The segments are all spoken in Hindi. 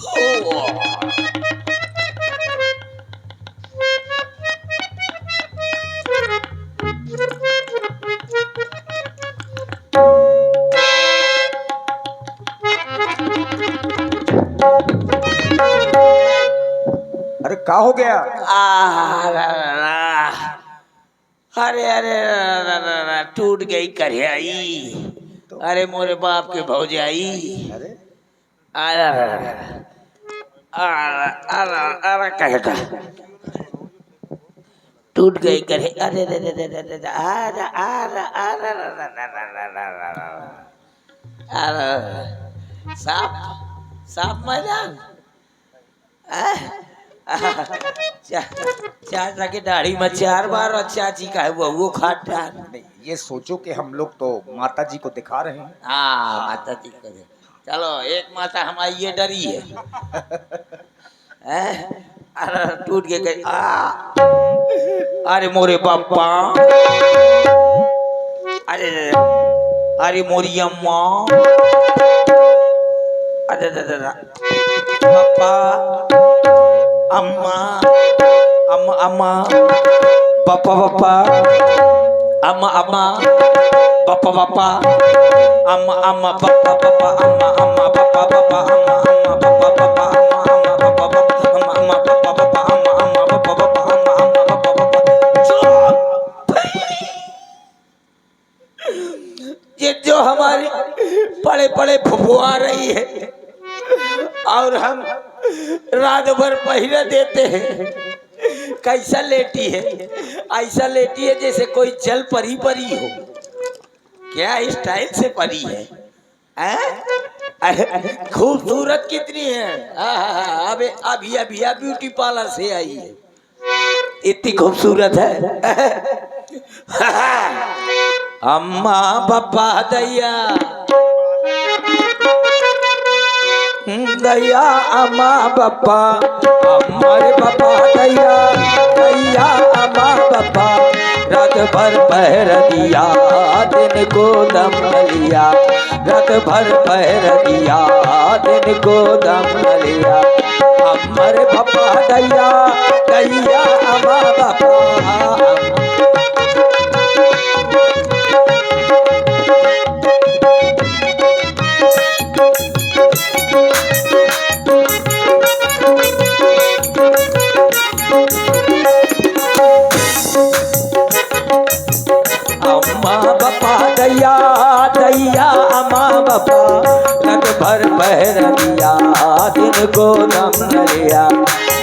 अरे क्या हो गया? अरे अरे टूट गई कढ़ाई। अरे मोरे बाप के भौजाई। अरे अरे अरे अरे कहता टूट गई करे। अरे अरे अरे अरे अरे अरे अरे अरे साफ साफ मैदान। चाचा की दाढ़ी में 4 बार और चाची का है वो खाटा। नहीं, ये सोचो कि हम लोग तो माता जी को दिखा रहे हैं। हाँ माता जी को दे। चलो एक माता हमारी ये डरी है। अरे टूट के गई। अरे मोरे पापा। अरे अरे मोरी अम्मा। अरे पापा अम्मा अम्मा अम्मा पापा पापा अम्मा अम्मा पापा पापा अम्मा अम्मा पापा पापा अम्मा अम्मा पापा पापा अम्मा अम्मा पापा पापा अम्मा अम्मा पापा पापा अम्मा अम्मा पापा पापा अम्मा अम्मा पापा पापा अम्मा अम्मा पापा पापा। ये जो हमारी पड़े पड़े फुफुआ रही है और हम रात भर पहिरा देते हैं। कैसा लेटी है? ऐसा लेटी है जैसे कोई जल परी परी हो। क्या स्टाइल से परी है? खूबसूरत कितनी है। अबे अभी अभी ब्यूटी पार्लर से आई है, इतनी खूबसूरत है। अम्मा पापा दैया दैया अम्मा पापा हमारे पापा दैया दैया अम्मा पापा रात भर पहर दिया दिन को दम लिया। रात भर पहर दिया दिन को दम लिया। हमारे पापा दैया दैया अम्मा पापा। अम्मा बापा दैया दैया अम्मा बापा रात भर पहर दिया दिन को दम लिया।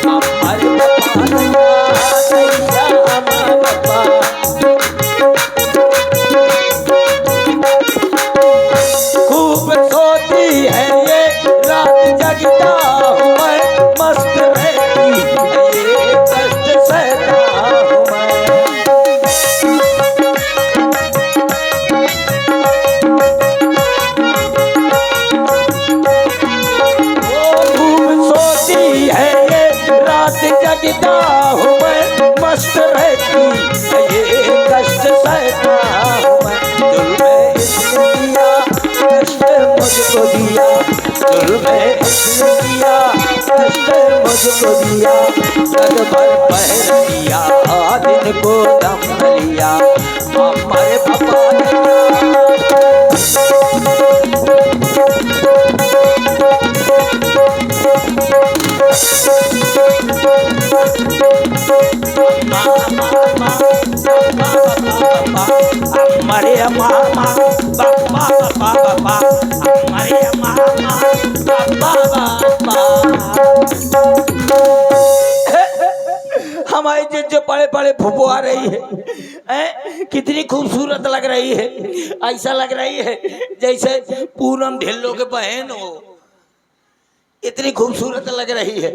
हमारे बापा दैया दैया अम्मा बापा। खूब सोती है ये रात जगता हूँ मैं मस्त रहती है ये कष्ट सहता हूँ मैं। जगता हूँ मैं मस्त रहती है ये कष्ट सहता हूँ मैं। जुल्म इसने दिया कष्ट मुझको दिया। जुल्म इसने दिया कष्ट मुझको दिया। रात भर पहर दिया दिन को दम लिया। हमारे पापा हमारे मामा पापा पापा पापा हमारे मामा पापा पापा। हमारी जो बड़े बड़े फुफू आ रही है, कितनी खूबसूरत लग रही है। ऐसा लग रही है जैसे पूनम ढिल्लो के बहन हो, इतनी खूबसूरत लग रही है।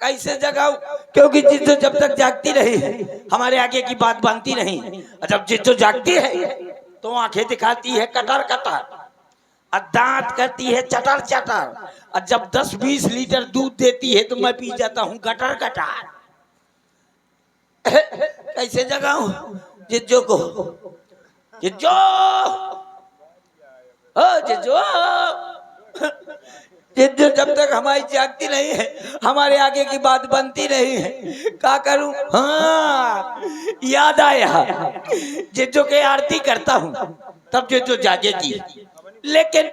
कैसे जगाऊं? क्योंकि जिज्जो जब तक जागती रही है हमारे आगे की बात बनती नहीं। जब जिज्जो जागती है तो आंखें दिखाती है कटर कटर और दांत करती है चटर चटर। और जब 10-20 लीटर दूध देती है तो मैं पी जाता हूँ गटर गटर। कैसे जगाऊं जिज्जो को? जिज्जो ओ जिज्जो जिद्दो जब तक हमारी जागती नहीं है हमारे आगे की बात बनती नहीं है। क्या करूं? हाँ याद आया, जिद्दो के आरती करता हूं तब जिद्दो जागेगी। लेकिन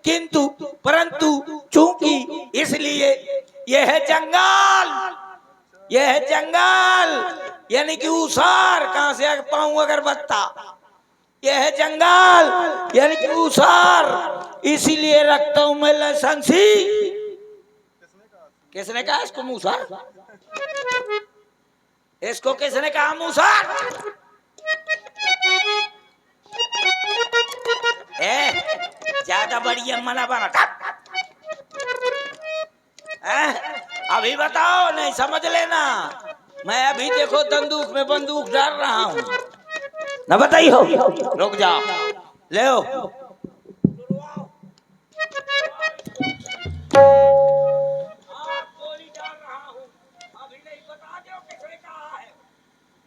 किंतु परंतु चूंकि इसलिए यह है जंगल, यह है जंगल यानी कि उसार कहां से आ पाऊं अगर बत्ता, यह है जंगल यानी कि उसार, इसीलिए रखता हूं मैं लाइसेंसी। किसने कहा इसको मूसार? इसको किसने कहा मूसार? ज्यादा बढ़िया मना बना अभी बताओ, नहीं समझ लेना। मैं अभी देखो बंदूक में बंदूक डाल रहा हूं, ना बताइए हो। रुक जाओ, ले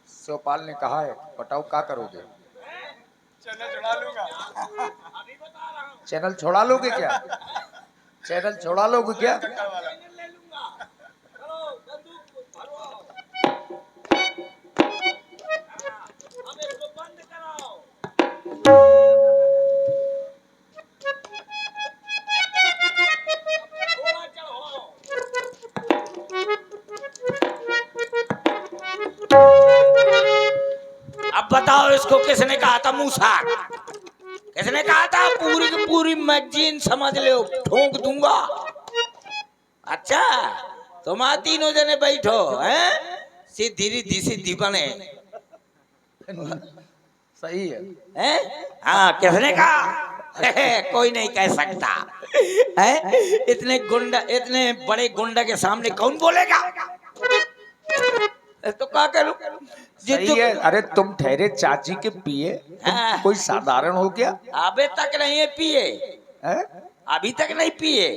शिवपाल ने कहा है, बताओ क्या करोगे? चैनल छुड़ा लूंगा। चैनल छोड़ा लोगे क्या? चैनल छोड़ा लोगे क्या? अब बताओ इसको किसने कहा था मूसा? किसने कहा था? पूरी की पूरी मैगजीन समझ लो, ठोक दूंगा। अच्छा तुम तीनों जने बैठो हैं, सीधी रिद्धि सिद्धि बने। सही है। हैं? हाँ किसने कहा? कोई नहीं कह सकता है। इतने गुंडा, इतने बड़े गुंडा के सामने कौन बोलेगा? तो क्या करूं? सही है। अरे तुम ठहरे चाची के पिए, तुम कोई साधारण हो क्या? अबे तक नहीं पिए है? अभी तक नहीं पिए।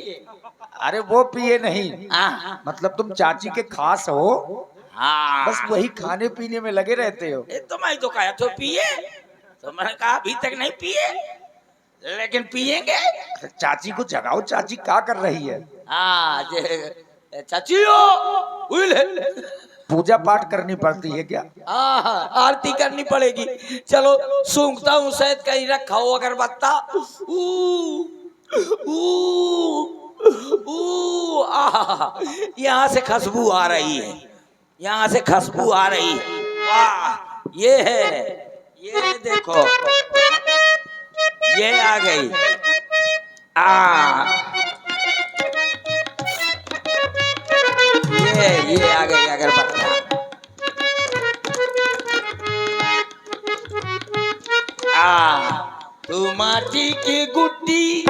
अरे वो पिए नहीं, हाँ मतलब तुम चाची के खास हो, हाँ बस वही खाने पीने में लगे रहते हो। तो मैं तो कहा तो पिए, तो मैंने कहा अभी तक नहीं पिए लेकिन पिएंगे। चाची को जगाओ, चाची क्या कर रही है? हाँ चाची हो, पूजा पाठ करनी पड़ती है क्या? हाँ आरती करनी पड़ेगी। चलो सूंघता हूँ, शायद कहीं रखा हो अगरबत्ता। यहाँ से खुशबू आ रही है, यहाँ से खुशबू आ रही है। वाह ये है, ये देखो ये आ गई। ये आ गई अगरबत्ता। तू माटी की गुड्डी,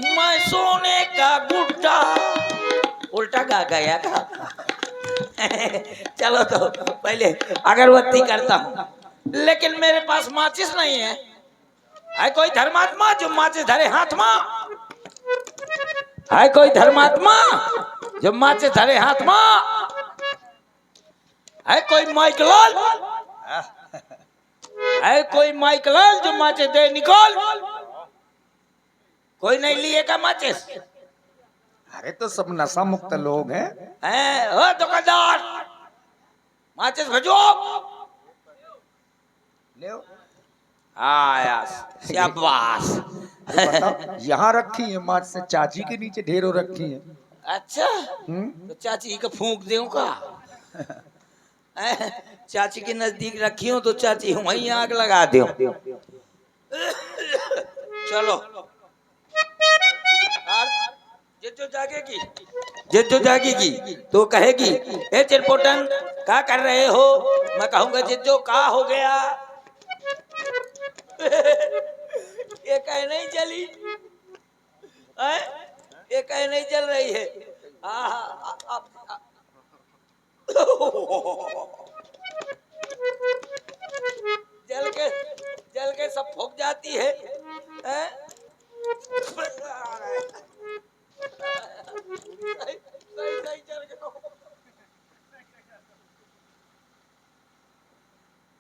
मैं सोने का गुड्डा। उल्टा गा गया का। चलो तो पहले अगरबत्ती करता हूँ, लेकिन मेरे पास माचिस नहीं है। है कोई धर्मात्मा जो माचिस धरे हाथ में? है कोई धर्मात्मा जो माचिस धरे हाथ में? है कोई माइकलाल? है कोई माइकलाल जो माचिस दे निकल? कोई नहीं लिए का माचिस? अरे तो सब नशा मुक्त लोग हैं। हो दुकानदार, माचिस भेजो। ले आया शाबाश। बताओ, यहाँ रखी है माच से, चाची के नीचे ढेरों रखी है। अच्छा तो चाची का फूंक दूं का? चाची के नजदीक रखी हो तो चाची वहीं आग लगा दो। चलो जिज्जो जागेगी, जिज्जो जागेगी तो कहेगी ए चिरपोटन क्या कर रहे हो? मैं कहूंगा जिज्जो का हो गया? ये कह नहीं चली है? ये कह नहीं चल रही है। जल के सब फूक जाती है, हैं? सही चल गया।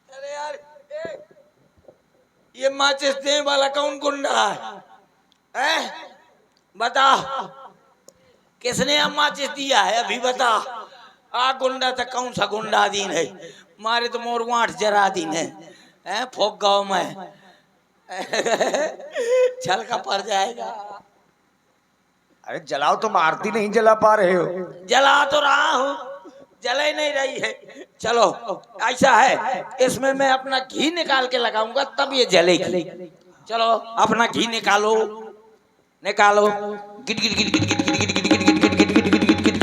अरे यार ये माचिस देने वाला कौन गुंडा है? बता किसने अम्मा चिस दिया है अभी बता। आ गुंडा तक कौन सा गुंडा दीन है मारे तो मोर वाठ जरा दीन है फोक गाँव में छल का पड़ जाएगा। अरे जलाओ, तुम आरती नहीं जला पा रहे हो। जला तो रहा हूँ जल ही नहीं रही है। चलो ऐसा है इसमें मैं अपना घी निकाल के लगाऊंगा तब ये जलेगी। चलो अपना घी निकालो निकालो। गिट गिट गिट गिट गिट गिट गिट गिट गिट गिट गिट गिट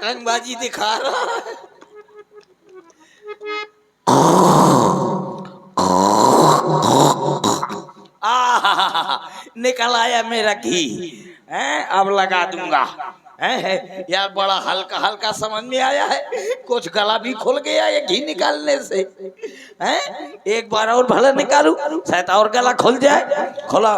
रंगबाजी दिखा रहा है। निकल आया मेरा घी है अब लगा दूंगा है यार। बड़ा हल्का हल्का समझ में आया है कुछ गला भी खुल गया ये घी निकालने से हैं। एक बार और भला निकालू शायद और गला खुल जाए। खुला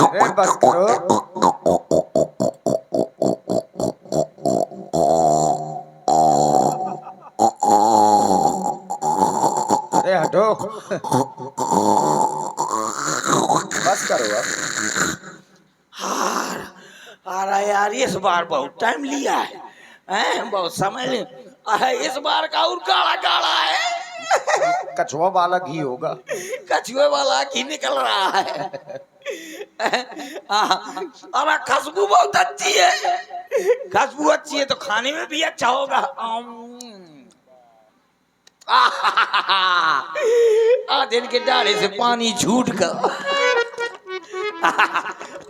अरे बस करो। अरे हटो बस करो अब। हार यार इस बार बहुत टाइम लिया है बहुत समय ले। इस बार का और गाढ़ा गाढ़ा है कछुआ वाला घी होगा। कछुए वाला घी निकल रहा है। अरे खुशबू बहुत अच्छी है। खुशबू अच्छी है तो खाने में भी अच्छा होगा। दिन के डाढ़े से पानी छूट कर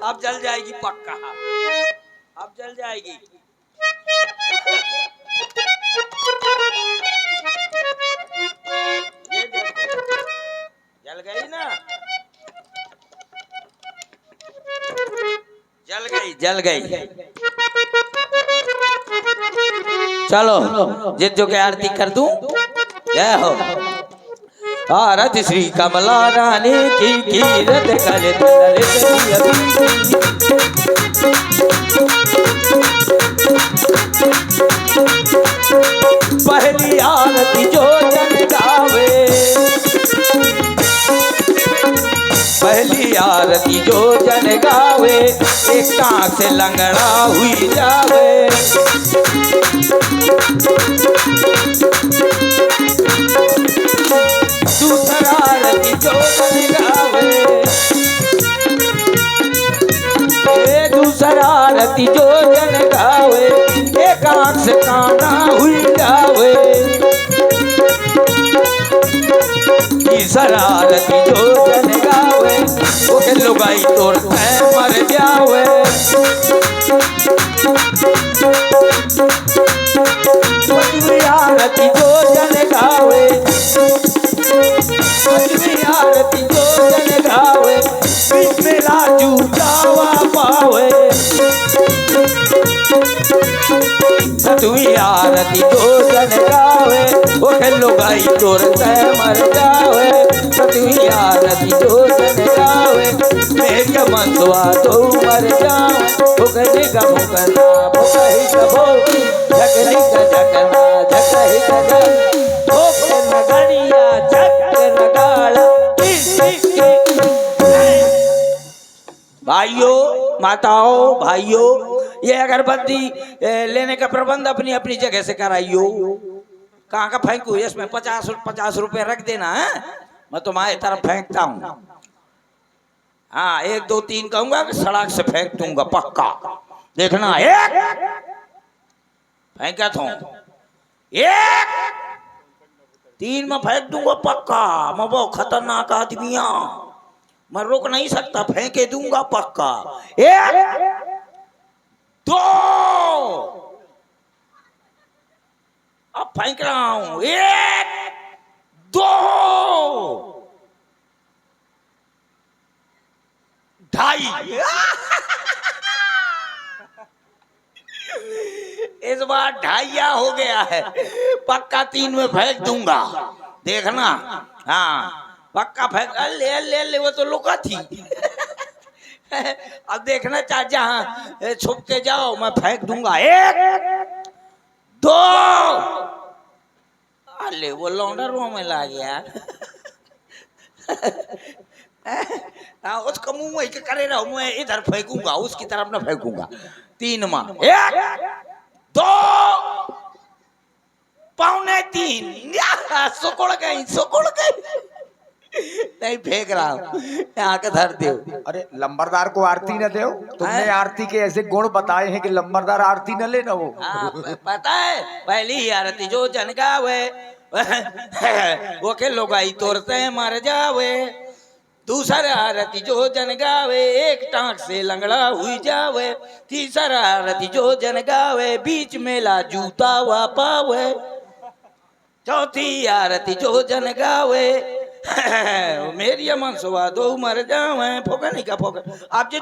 अब जल जाएगी पक्का। अब जल जाएगी। ये देखो जल गई ना। जल गई। चलो जिज्जो के आरती कर दूं। जय हो। आरती श्री कमला रानी की कीरत करे पहली आरती जो जन गावे। पहली आरती जो जन गावे एक टांग से लंगड़ा हुई जावे। दूसरा आरती जो जन गावे। दूसरा आरती जो जन गावे एक आंख से काना हुई जावे। तीसरा आरती जो जन गावे वो के लुगाई तोड़ मर जावे। पांचवी आरती जो जन गावे। पांचवी आरती जो जन गावे बीच में राजू जावा पावे। सातवीं आरती जो जन गावे वो खेलो गाई तोर मर जावे। सातवीं आरती जो जन गावे मेघ मंदवा तो मर जावे। भुगनी का भुगना भुगही का भोग झगनी का झगना झगही का झग भोग नगरिया झग नगाड़ा। भाइयों माताओं भाइयों ये अगरबत्ती लेने का प्रबंध अपनी अपनी जगह से कराइयो। कहाँ का फेंकू इसमें 50 रुपए रख देना है। मैं तुम्हारी तरफ फेंकता हूँ। हाँ 1 2 3 कहूंगा कि सड़क से फेंक दूंगा पक्का। देखना एक फेंका था 1 3 में फेंक दूंगा पक्का। मैं बहुत खतरनाक आदमी हूं मैं रोक नहीं सकता फेंके दूंगा पक्का। 1 2 अब फेंक रहा हूं, 1 2 2.5। इस बार 2.5 हो गया है, पक्का 3 में फेंक दूंगा, देखना। हाँ पक्का फेंक, ले ले ले, वो तो लुका थी। अब देखना चाह, जहां छुप के जाओ मैं फेंक दूंगा। 1 2। अरे वो लौंडा रो में ला गया। उसका मुंह वही के करे रहो, मैं इधर फेंकूंगा, उसकी तरफ ना फेंकूंगा। 3 में 1 2 2.25। सुकुड़ गई, सुकुड़ गई। नहीं फेंक रहा हूं, यहाँ के धर दे। अरे लंबरदार को आरती न दो, तुमने आरती के ऐसे गुण बताए हैं कि लंबरदार आरती न लेना वो। पता है, पहली आरती जो जन गावे वो के लोग आई तोड़ते मर जावे। दूसरा आरती जो जन गावे एक टांग से लंगड़ा हुई जावे। तीसरा आरती जो जन गावे बीच मेला जूता वा पावे। चौथी आरती जो जन गावे मेरी मन सुवा दो मर जावे। फोका नहीं का फोका, आप जो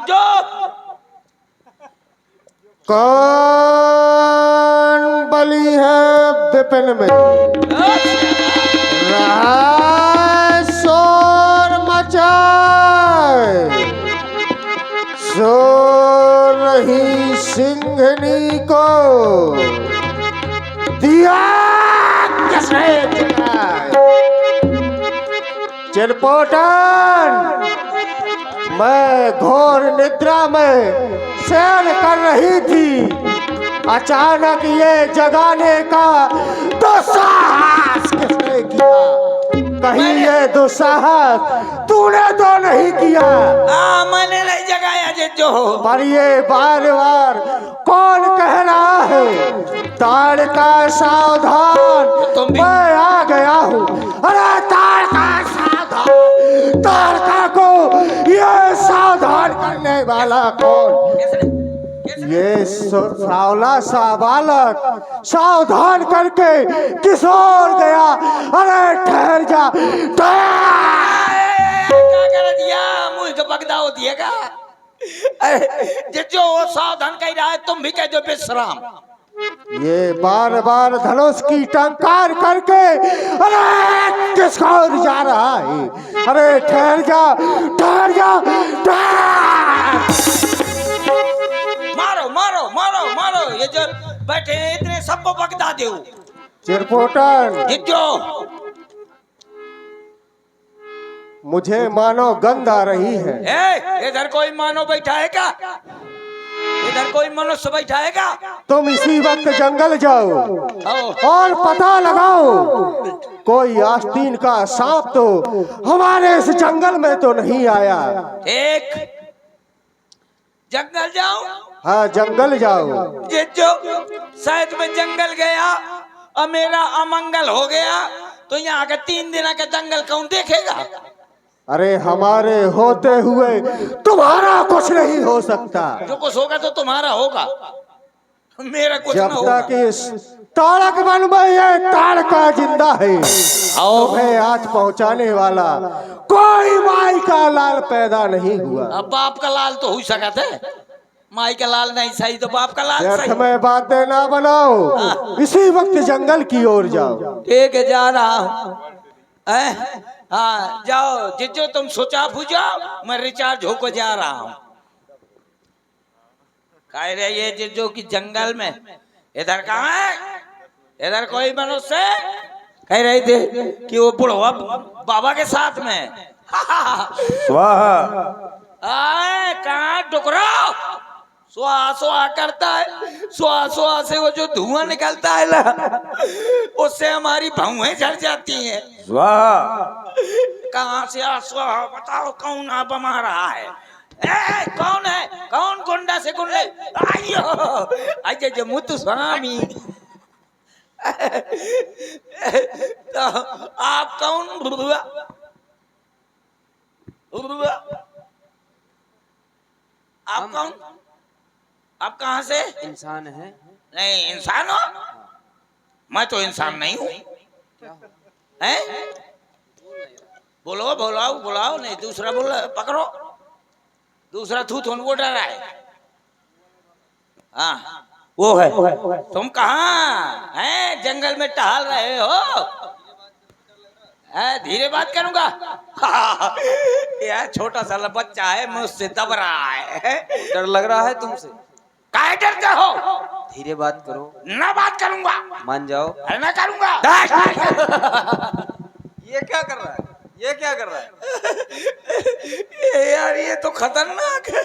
कौन बली है विपिन में, रहा शोर मचाए, सो रही सिंघनी को दिया किसने जगाए। चिरपोटन मैं घोर निद्रा में सैर कर रही थी, अचानक ये जगाने का दुस्साहस किसने किया। कहीं ये दुस्साहस तूने तो नहीं किया। मैंने नहीं जगाया जिज्जो, पर ये बार बार कौन कह रहा है ताड़का सावधान, मैं आ गया हूँ। अरे ताड़का सावधान, ताड़का को ये सावधान करने वाला कौन। ये सावला सा बालक सावधान करके किस ओर गया। अरे ठहर जा, क्या कर दिया, मुंह के बगदा होती है का। जिज्जो वो सावधान कह रहा है, तुम भी कह दो विश्राम। ये बार बार धनुष की टंकार करके अरे किस ओर जा रहा है। अरे ठहर जा, ठहर जा, मारो मारो मारो मारो, ये जो बैठे हैं इतने सबको बगदा दो। चिरपोटन जिज्जो मुझे मानो गंध आ रही है। इधर कोई मानो बैठा है क्या, इधर कोई मनुष्य बैठा है क्या। तुम इसी वक्त जंगल जाओ और पता लगाओ कोई आस्तीन का सांप तो हमारे इस जंगल में तो नहीं आया। एक जंगल जाओ। हाँ जंगल जाओ। जिज्जो शायद मैं जंगल गया और मेरा अमंगल हो गया तो यहाँ का 3 दिन का जंगल कौन देखेगा। अरे हमारे होते हुए तुम्हारा कुछ नहीं हो सकता। जो कुछ होगा तो तुम्हारा होगा, मेरा कुछ जब ना होगा। तक इस तारक वन में ये तारका जिंदा है तुम्हें आज पहुंचाने वाला कोई माई का लाल पैदा नहीं हुआ। अब बाप का लाल तो हो सका थे, माई का लाल नहीं सही तो बाप का लाल सही। में बातें ना बनाओ, इसी वक्त जंगल की ओर जाओ। ठीक है जा रहा हूँ। हाँ जाओ जिज्जो, तुम सोचा बुझाओ, मैं रिचार्ज होकर जा रहा हूँ। कह रहे ये जिज्जो की जंगल में इधर कहाँ है, इधर कोई मनुष्य कह रहे थे कि वो बुढ़वा बाबा के साथ में। स्वाहा कहाँ टुकरा सुहा सुहा करता है, सुहा सुहा से वो जो धुआं निकलता है ना उससे हमारी भौहें झड़ जाती हैं। स्वाहा कहाँ से स्वाहा बताओ, कौन आ बमा रहा है। कौन है, कौन गुंडा से गुंडे। आइयो अजय जो मुतु स्वामी। तो आप कौन, आप कौन, आप कहाँ से। इंसान है। नहीं इंसान हो, मैं तो इंसान नहीं हूँ। हैं? बोलो बोलाओ बोलाओ, नहीं दूसरा बोल पकड़ो, दूसरा थू थोन वो डरा है। हाँ वो है। तुम कहाँ हैं? जंगल में टहल रहे हो? धीरे बात करूंगा। यार छोटा सा बच्चा है, मुझसे दब रहा है। डर लग रहा है तुमसे? काहे डरते हो? धीरे बात करो। ना बात करूंगा। मान जाओ। अरे ना करूंगा। ये क्या कर रहा है? ये क्या कर रहा है? यार ये तो खतरनाक है।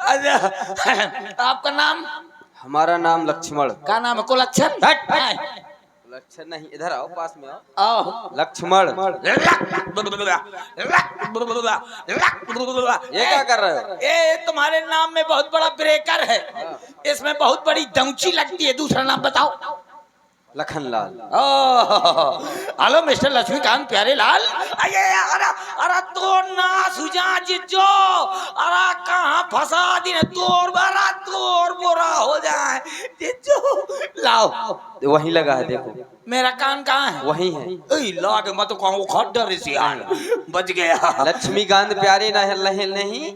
अच्छा आपका नाम? हमारा नाम लक्ष्मण। क्या नाम है? कुलच्छन? लक्ष्मण नहीं, इधर आओ, पास में आओ। आओ। लक्ष्मण। ये क्या कर रहे हो? ये तुम्हारे नाम में बहुत बड़ा ब्रेकर है, इसमें बहुत बड़ी दमची लगती है। दूसरा नाम बताओ। लखनलाल। हेलो मिस्टर लक्ष्मीकांत प्यारे लाल। अरे अरे तो ना सुजा जिजो, अरे कहाँ फंसा दी तोर बरा, तोर बोरा हो जाए जिजो। लाओ वहीं लगा है, देखो। मेरा कान कहाँ है? वहीं है। लागे मत कहूँ खड्डर से यार, बच गया। लक्ष्मीकांत प्यारे नहीं,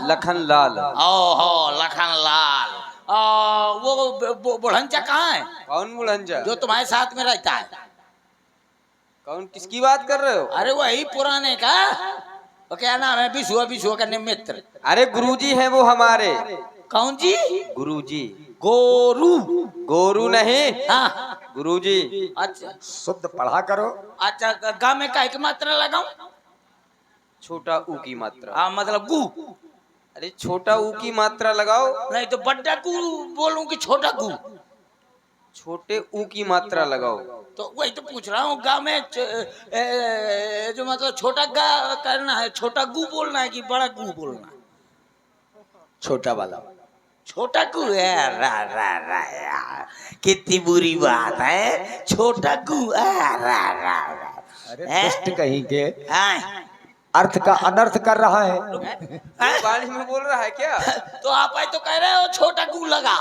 लखनलाल। ओहो लखनलाल। वो बुढ़ंचा कहाँ है? कौन बुढ़ंजा? जो तुम्हारे साथ में रहता है। कौन, किसकी बात कर रहे हो? अरे वही पुराने का, वो क्या नाम है? विश्व का मित्र। अरे गुरुजी हैं वो हमारे। कौन जी? गुरुजी। गोरू? गोरू नहीं, हाँ गुरुजी। अच्छा शुद्ध पढ़ा करो। अच्छा गा में काय की मात्रा लगाऊं? छोटा ऊ की मात्रा। हाँ मतलब गु। अरे छोटा ऊ की मात्रा लगाओ। नहीं तो बड्डा गु बोलूं कि छोटा गु? छोटे ऊ की मात्रा लगाओ। तो वही तो पूछ रहा हूँ। गा में जो मतलब छोटा गा करना है, छोटा गु बोलना है कि बड़ा गु बोलना है? छोटा वाला। छोटा गु है। रा रा रा यार कितनी बुरी बात है। छोटा गु रा रा रा। अरे दुष्ट कहीं के, हाँ। अर्थ का अनर्थ कर रहा है। वाणी में बोल रहा है क्या? तो आप तो कह रहे हो छोटा गु लगा।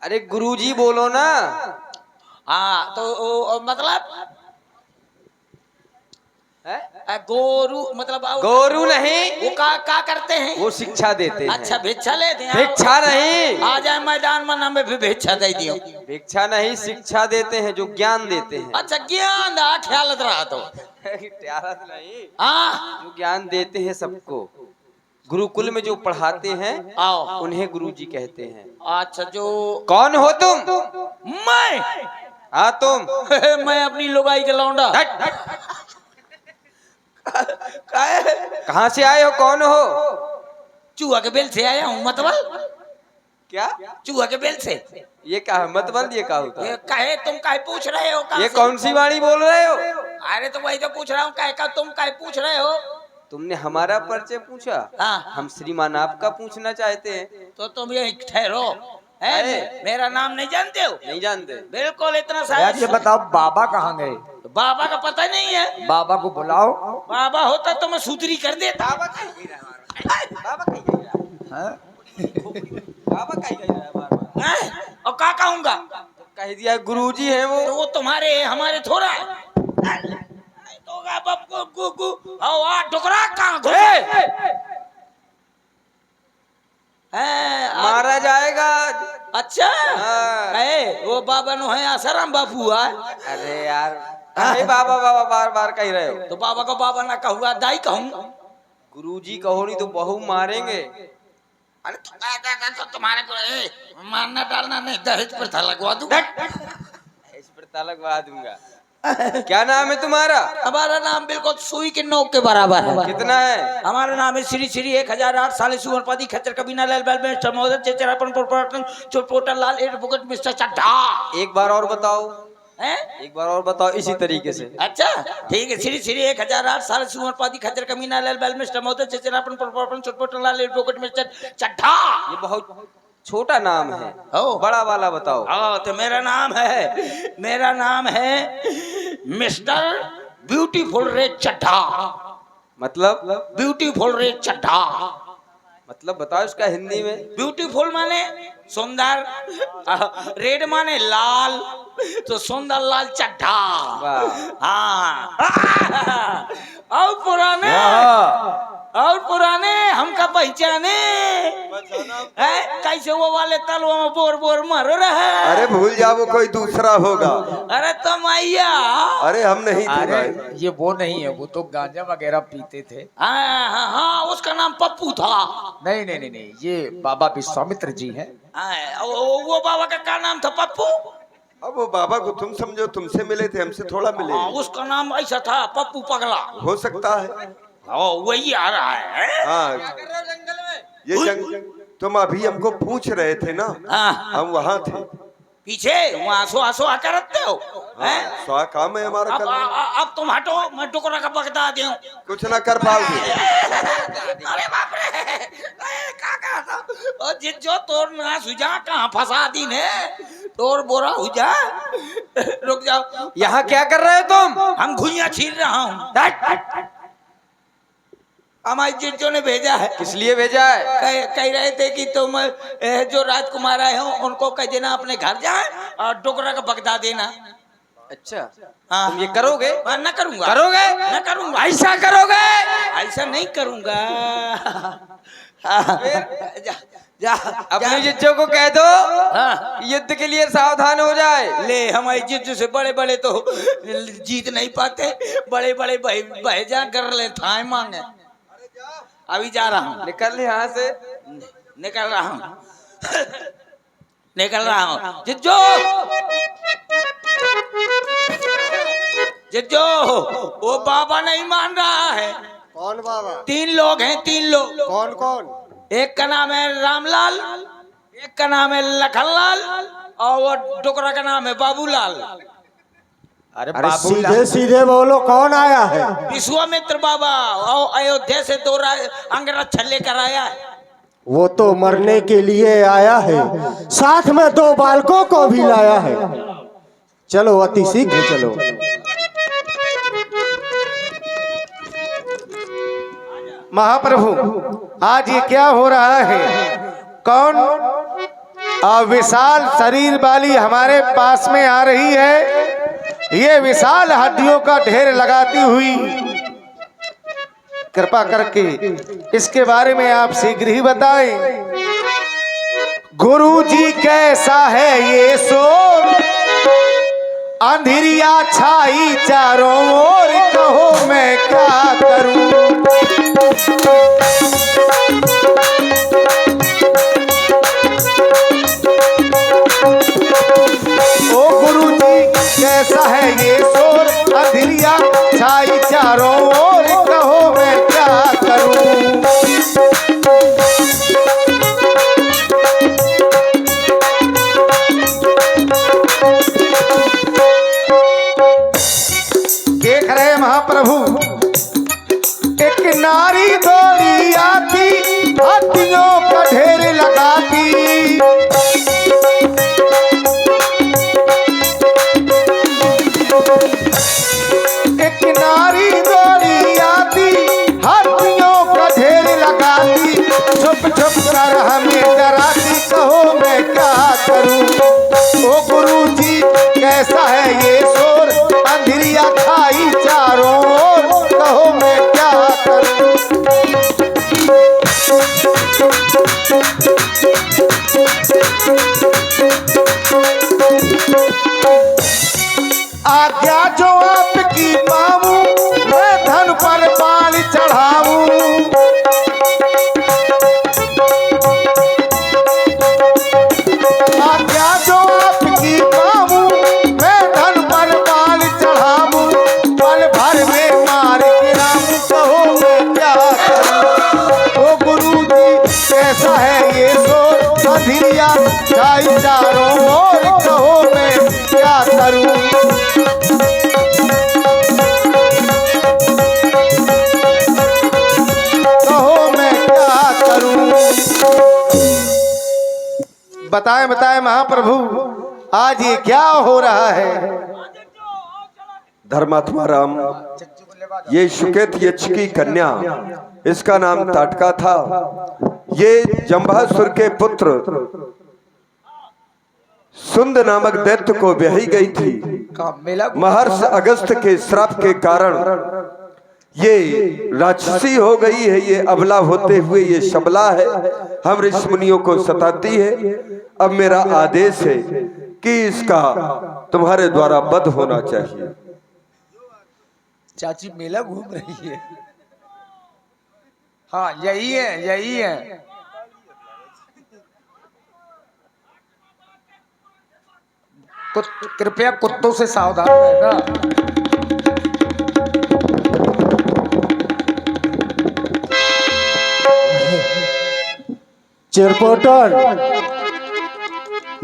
अरे गुरुजी बोलो ना। हाँ तो मतलब है? गोरू मतलब गोरू नहीं, वो का करते हैं? वो शिक्षा देते हैं। अच्छा भिक्षा लेते हैं? भिक्षा नहीं। आ जाए मैदान में, नाम भी भिक्षा दे दियो। भिक्षा नहीं, शिक्षा देते हैं, जो ज्ञान देते हैं। अच्छा ज्ञान दा ख्याल रहा तो ट्यारत नहीं, हाँ जो ज्ञान देते हैं सबको। गुरुकुल में जो पढ़ाते हैं आओ, उन्हें गुरुजी कहते हैं। अच्छा जो कौन हो तुम? मैं? हाँ तुम। मैं अपनी लुगाई के लौंडा। कहाँ से आए हो? कौन हो? चूहा के बेल से आया हूँ। मतलब क्या? चूहा के बेल से। ये क्या है? मतबल ये क्या होता है? ये कहे तुम काहे पूछ रहे हो? ये कौन सी वाणी बोल रहे हो? अरे तो वही तो पूछ रहा हूँ, काहे का तुम काहे पूछ रहे हो? तुमने हमारा परिचय पूछा? हाँ। हम श्रीमान आपका पूछना चाहते हैं। तो तुम ये ठहरो है, मेरा नाम नहीं जानते हो? नहीं जानते। बिल्कुल इतना यार ये सा। बताओ बाबा कहाँ गए? बाबा का पता नहीं है। बाबा को बुलाओ। बाबा होता तो मैं सुधरी कर देता। बाबा कहीं गई रहा है? बाबा कहीं गई रहा है? हाँ? बाबा कहीं गई रहा है बार-बार? हैं? और क्या कहूंगा? कह दिया गुरुजी हैं वो। तो वो तुम्हारे हमारे थोड़ा है। तो बाप को गु आओ आ डुकरा कहाँ घुसे? मारा जाएगा। अच्छा हाँ। है वो बाबा नो है आसाराम बापू है। अरे यार, अरे बाबा बाबा बार बार कह रहे हो। तो बाबा को बाबा ना कहूँगा, दाई कहूँ। गुरुजी कहो नहीं तो बहु मारेंगे। अरे तो तुम्हारे को मारना डालना नहीं, दहेज पर था लगवा दूँ। इस पर ताला लगा दूंगा। क्या नाम है तुम्हारा? हमारा नाम बिल्कुल सुई के नोक के बराबर है। कितना है? हमारा नाम है श्री श्री 1008 साले सुवरपदी खच्चर कबीना लाल बैल में चमोदर चेचरापन पोटन चोटपोटा लाल एडवोकेट मिस्टर चड्ढा। एक बार और बताओ। हैं? एक बार और बताओ इसी तरीके से। अच्छा ठीक है। श्री श्री 1008 साले सुवरपदी खच्चर कबीना लाल बैल में चमोदर चेचरापन पोटन चोटपोटा लाल एडवोकेट मिस्टर चड्ढा। ये बहुत छोटा नाम है। हो बड़ा वाला बताओ। हाँ तो मेरा नाम है मिस्टर ब्यूटीफुल रे चड्ढा। मतलब? ब्यूटीफुल रे चड्ढा। मतलब बताओ इसका हिंदी में। ब्यूटीफुल माने सुंदर, रेड माने लाल, तो सुंदर लाल चड्ढा। वाह। हाँ और पुराने हाँ। और पुराने हमका पहचाने कैसे वो वाले तलवा में बोर बोर मर रहे। अरे भूल जा, वो कोई दूसरा होगा। अरे तुम आइया। अरे हम नहीं थे अरे भाई। ये वो नहीं है, वो तो गांजा वगैरह पीते थे। हाँ उसका नाम पप्पू था। नहीं नहीं नहीं नहीं, ये बाबा विश्वामित्र जी हैं। वो बाबा का क्या नाम था? पप्पू। अब वो बाबा को तुम समझो, तुमसे मिले थे, हमसे थोड़ा मिले। उसका नाम ऐसा था, पप्पू पगला। हो सकता है। वही आ रहा है। हाँ ये तुम अभी हमको पूछ रहे थे ना, हम वहाँ थे पीछे वहाँ सो करते हो। हाँ, काम है हमारा करना। अब तुम हटो, मैं टुकड़ा का बगदा दूं। कुछ ना कर पाओगे। अरे बाप रे, काका जो तोर ना सुझा कहाँ फंसा दी ने, तोर बोरा हो जा। रुक जाओ। यहाँ क्या कर रहे हो तुम? हम घुइयां छील रहा हूँ। हमारे जिज्जो ने भेजा है। किस लिए भेजा है? कह रहे थे कि तुम जो राजकुमार आए हो उनको कह देना अपने घर जाए और टुकड़ा का बगदा देना। अच्छा हाँ। तुम ये करोगे? न करूंगा। करोगे? न करूंगा। ऐसा करोगे? ऐसा नहीं करूंगा। जा अपने जिज्जो को कह दो युद्ध के लिए सावधान हो जाए। ले, हमारे जिज्जो से बड़े बड़े तो जीत नहीं पाते, बड़े बड़े भैजा कर ले थाए मांगे। अभी जा रहा हूँ। निकल यहाँ से। निकल रहा हूँ। निकल रहा हूँ। जिज्जो जिज्जो, वो बाबा नहीं मान रहा है। कौन बाबा? 3 लोग हैं, 3 लोग। कौन कौन? एक का नाम है रामलाल, एक का नाम है लखनलाल, और वो टुकड़ा का नाम है बाबूलाल। अरे अरे बाबू सीधे सीधे बोलो, कौन आया है? विश्वामित्र बाबा और अयोध्या से 2 अंगरक्षक लेकर आया है। वो तो मरने के लिए आया है, साथ में 2 बालकों को भी लाया है। चलो अति शीघ्र चलो। महाप्रभु, आज ये क्या हो रहा है? कौन विशाल शरीर वाली हमारे पास में आ रही है? ये विशाल हड्डियों का ढेर लगाती हुई, कृपा करके इसके बारे में आप शीघ्र ही बताएं। गुरुजी कैसा है ये शोर, अंधेरिया छाई चारों ओर, कहो मैं क्या करूं। ओ गुरुजी कैसा है ये शोर, अंधेरिया छाई चारों ओर, कहो मैं क्या करूं। देख रहे महाप्रभु, एक नारी दौड़ी आती, हाथियों का ढेर लगाती। एक नारी दौड़ी आती, हाथियों का ढेर लगाती, छुप छुप कर हमें डराती, कहो मैं क्या करूं। ओ गुरुजी कैसा है ये शोर, अंधेरिया खाई चारों ओर, कहो मैं क्या करूं। आज्ञा जो आपकी पाऊं, मैं धन पर बाल चढ़ाऊं। आज्ञा जो आपकी पाऊं, मैं धन पर बाल चढ़ाऊं, पल भर में मार गिराऊं, कहो मैं क्या करूं। ओ गुरुजी कैसा है ये शोर, अंधेरिया छाई चारों ओर, कहो मैं क्या करूं। बताएं बताएं महाप्रभु, आज ये क्या हो रहा है? धर्मात्मा राम, ये शुकेत यक्ष की कन्या, इसका नाम ताटका था। ये जंभासुर के पुत्र सुंद नामक दैत्य को ब्याही गई थी। मेला महर्षि अगस्त के श्राप के कारण ये राक्षसी हो गई है। ये अबला होते हुए ये शबला है, हम ऋषि मुनियों को सताती है। अब मेरा आदेश है कि इसका तुम्हारे द्वारा वध होना चाहिए। चाची मेला घूम रही है। हाँ यही है, यही है। कृपया कुत्तों से सावधान रहना। चिरपोटर,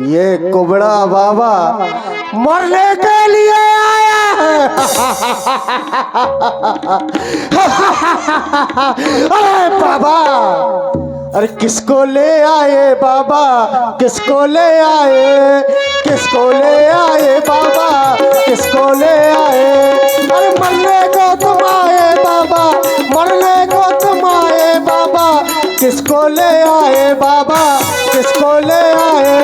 ये कुबड़ा बाबा मरने के लिए आया है। अरे बाबा, अरे किसको ले आए बाबा, किसको ले आए, किसको ले आए बाबा, किसको ले आए। अरे मरने को तुम आए बाबा, मरने को तुम आए बाबा, किसको ले आए बाबा, किसको ले आए।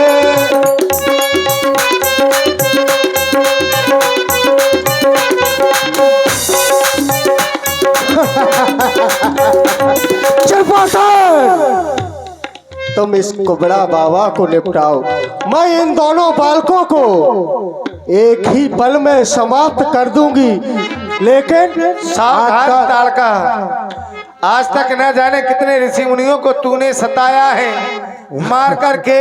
तुम इस कुबड़ा बाबा को निपटाओ, मैं इन दोनों बालकों को एक ही पल में समाप्त कर दूंगी। लेकिन सावधान ताड़का, आज तक न जाने कितने ऋषि मुनियों को तूने सताया है, मार करके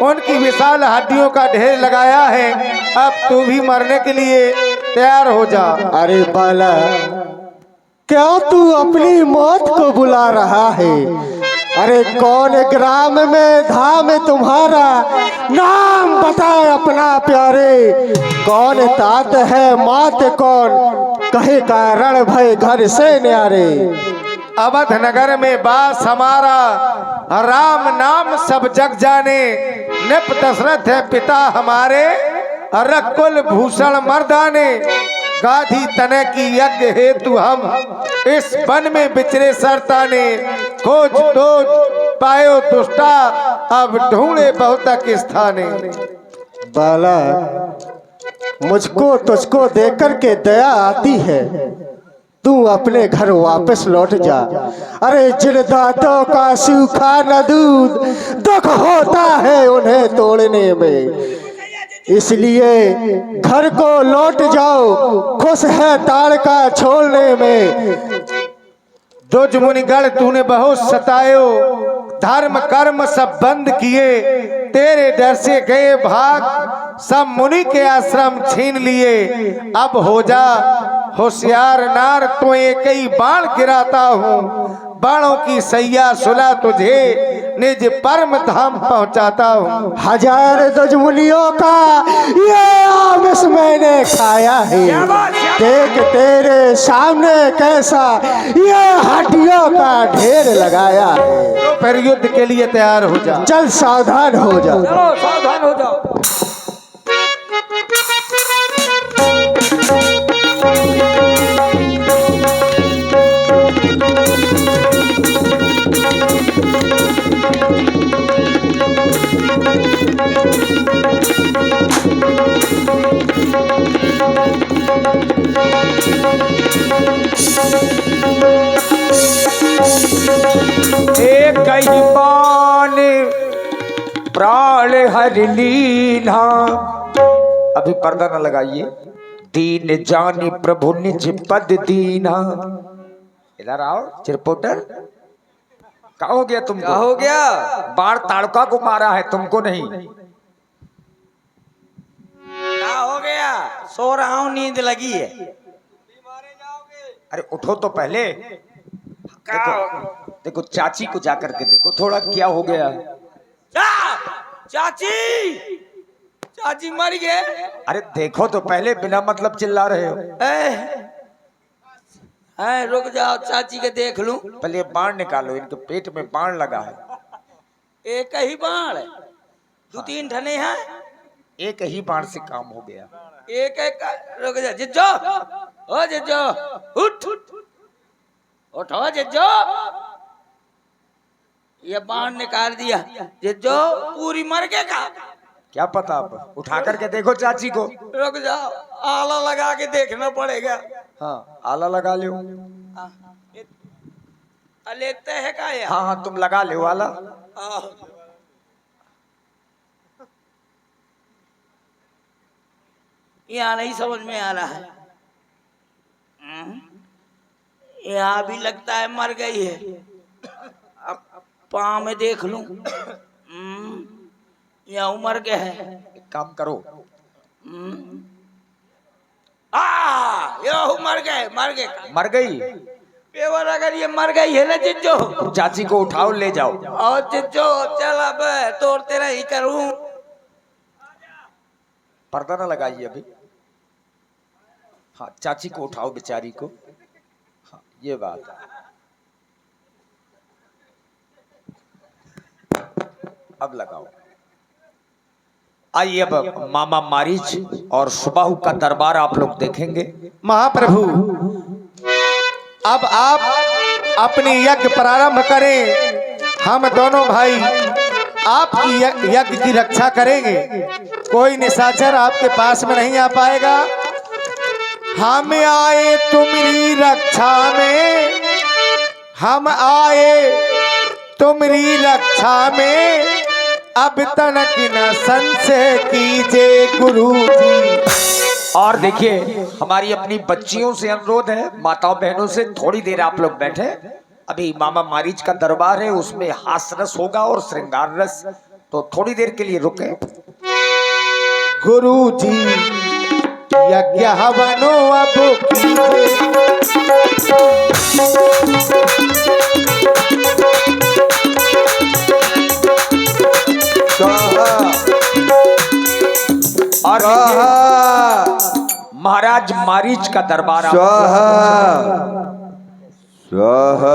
उनकी विशाल हड्डियों का ढेर लगाया है। अब तू भी मरने के लिए तैयार हो जा। अरे बाला, क्या तू अपनी मौत को बुला रहा है? अरे कौन ग्राम में धाम तुम्हारा, नाम बताए अपना प्यारे। कौन तात है मात कौन, कहे कारण भय घर से न्यारे। अवध नगर में बास हमारा, राम नाम सब जग जाने। नृप दशरथ है पिता हमारे, रकुल भूषण मर्दाने। गाधी तने की यज्ञ हेतु हम इस वन में बिचरे सरताने। खोज तोज पायो दुष्टा, अब ढूंढे बहुतक स्थाने। बाला, मुझको तुझको देख कर के दया आती है, तू अपने घर वापस लौट जा। अरे जिन दांतों का सूखा न दूध, दुख होता है उन्हें तोड़ने में। इसलिए घर को लौट जाओ, खुश है ताड़का छोड़ने में। दुज मुनिगण तूने बहुत सतायो, धर्म कर्म सब बंद किए। तेरे डर से गए भाग, सब मुनि के आश्रम छीन लिए। अब हो जा होशियार नार, तो एक ही बाण गिराता हूँ। बाणों की सैया सुला तुझे, निज परम धाम पहुँचाता हूँ। हजार दुश्मनियों का ये आमिष मैंने खाया है, देख तेरे सामने कैसा ये हड्डियों का ढेर लगाया है। तो फिर युद्ध के लिए तैयार हो जा। चल सावधान हो जा। चलो सावधान हो जाओ। एक कहीं बान प्राण हर लीना। अभी पर्दा न लगाइए। दीन जानी प्रभु निज पद दीना। इधर आओ चिरपोटर, क्या हो गया तुमको? क्या हो गया? बाण ताड़का को मारा है, तुमको नहीं। क्या हो गया? सो रहा हूँ, नींद लगी है। अरे उठो तो पहले। देखो चाची को जाकर के देखो थोड़ा क्या हो गया। चाची, चाची मर गए। अरे देखो तो पहले, बिना मतलब चिल्ला रहे हो। रुक जाओ, चाची के देख लूं। पहले ये बाण निकालो, इनके पेट में बाण लगा है। एक ही बाण, दो तीन ठने हैं। एक ही बाण से काम हो गया। एक एक रुक जा। जिज्जो, ओ जिज्जो, उठ उठो जिज्जो। ये बाण निकाल दिया ये जो पूरी मर के का। क्या पता, अब उठा करके देखो चाची को। रुक जाओ, आला लगा के देखना पड़ेगा। हाँ आला लगा लो। लेते है का यार? हाँ हाँ तुम लगा लो आला। यहाँ नहीं समझ में आ रहा है। यहाँ भी लगता है मर गई है। अब पाँव में देख लूं। यहाँ मर गए है। एक काम करो, यो मर गए मर गई। पेवर अगर ये मर गई है ना चिज्जो, चाची को उठाओ ले जाओ। और चिज्जो चल अब तोड़ तेरा ही करूं। पर्दा ना लगाइए अभी। हाँ चाची को उठाओ बेचारी को। हाँ ये बात है। अब लगाओ। आइए अब मामा मारीच और सुबाहु का दरबार आप लोग देखेंगे। महाप्रभु अब आप अपनी यज्ञ प्रारंभ करें। हम दोनों भाई आपकी यज्ञ की रक्षा करेंगे। कोई निशाचर आपके पास में नहीं आ पाएगा। हम आए तुम्हारी रक्षा में, हम आए तुम्हारी रक्षा में। अब तनक न संशय कीजिए गुरु जी। और देखिए हमारी अपनी बच्चियों से अनुरोध है, माताओं बहनों से, थोड़ी देर आप लोग बैठे। अभी मामा मारीच का दरबार है, उसमें हास रस होगा और श्रृंगार रस, तो थोड़ी देर के लिए रुके। गुरु जी यज्ञ हवनो अब और महाराज मारीच का दरबार स्वाहा स्वाहा